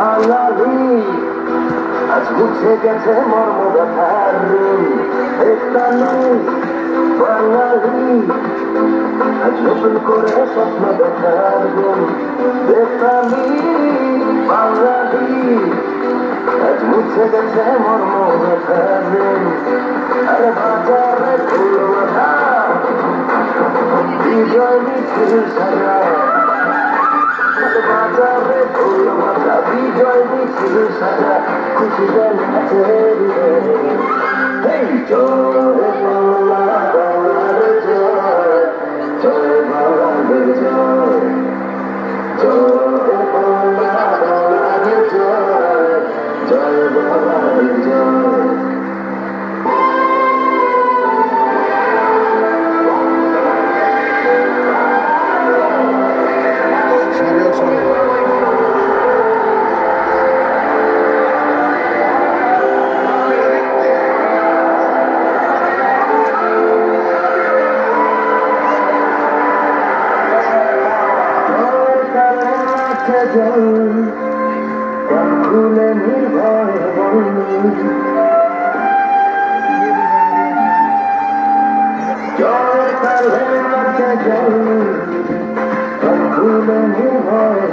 বাঙালি আজ মুছে গেছে মর্ম ব্যথার একটানি বাঙালি আজ নতুন করে স্বপ্ন দেখার একটানি বাঙালি আজ মুছে গেছে মর্ম ব্যথার আর বাজারে ফুল মাথা বিজয় মিছিল সারা বাজারে ফুল মাথা বিজয় মিছিল সারা খুশি জানাতে জয় বাংলা বাংলার জয় জয় বাংলার জয় জয় বাংলা বাংলার জয় জয় বাংলার জয় খুলে নির্ভয় জয় কালে মাঠে জল খুলে নির্ভয়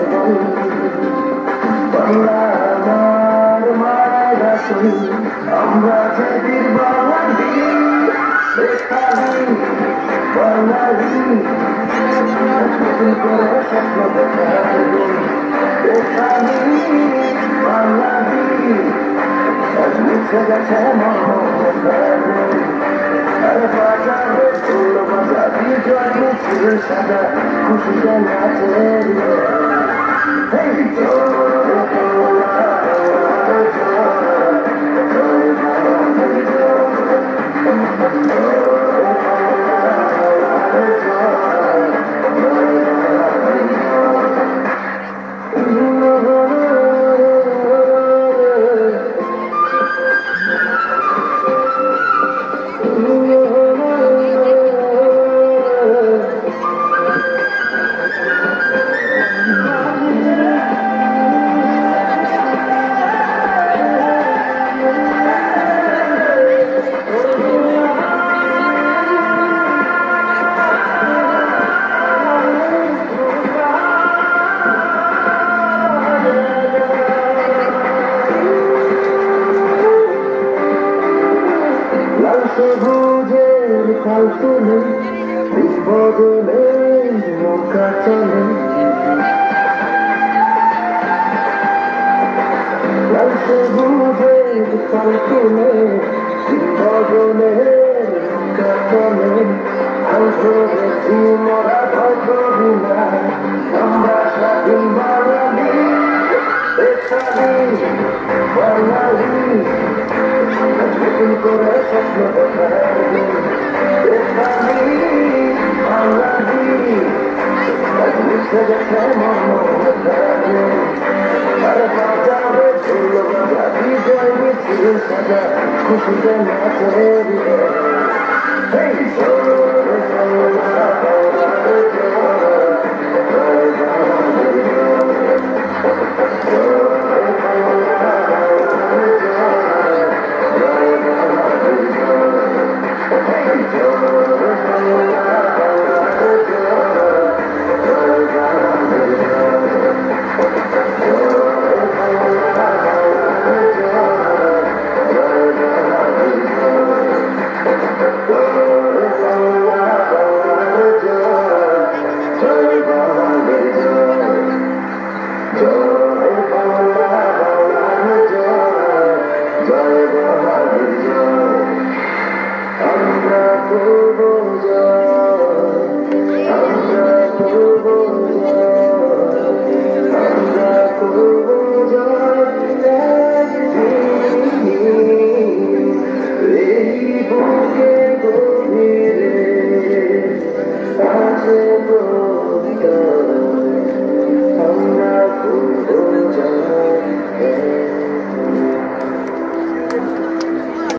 বাংলা আমার মায়ের আসুন আমরা যে বীর বাঙালি বাঙালি করে স্বপ্ন দেখার বাঙালি আজ মুছে গেছে আর বাজারে ফুল বাজা বিজয় মিছিল সাদা খুশি জানাতে সবুজের কাল্পনে বিপদনে নৌকা চলে লাল সবুজের কাল্পনে বিপদনে নৌকা চলে অন্তরেছি মরা ভগবী না আমরা স্বাধীন বাঙালি বাঙালি নতুন করে স্বপ্ন দেখার বাঙালি আজ মুছে গেছে মর্ম আর বাজারে ফুল বাজা বিজয় মিছিল সাজা খুশি জানাতে Jai Baba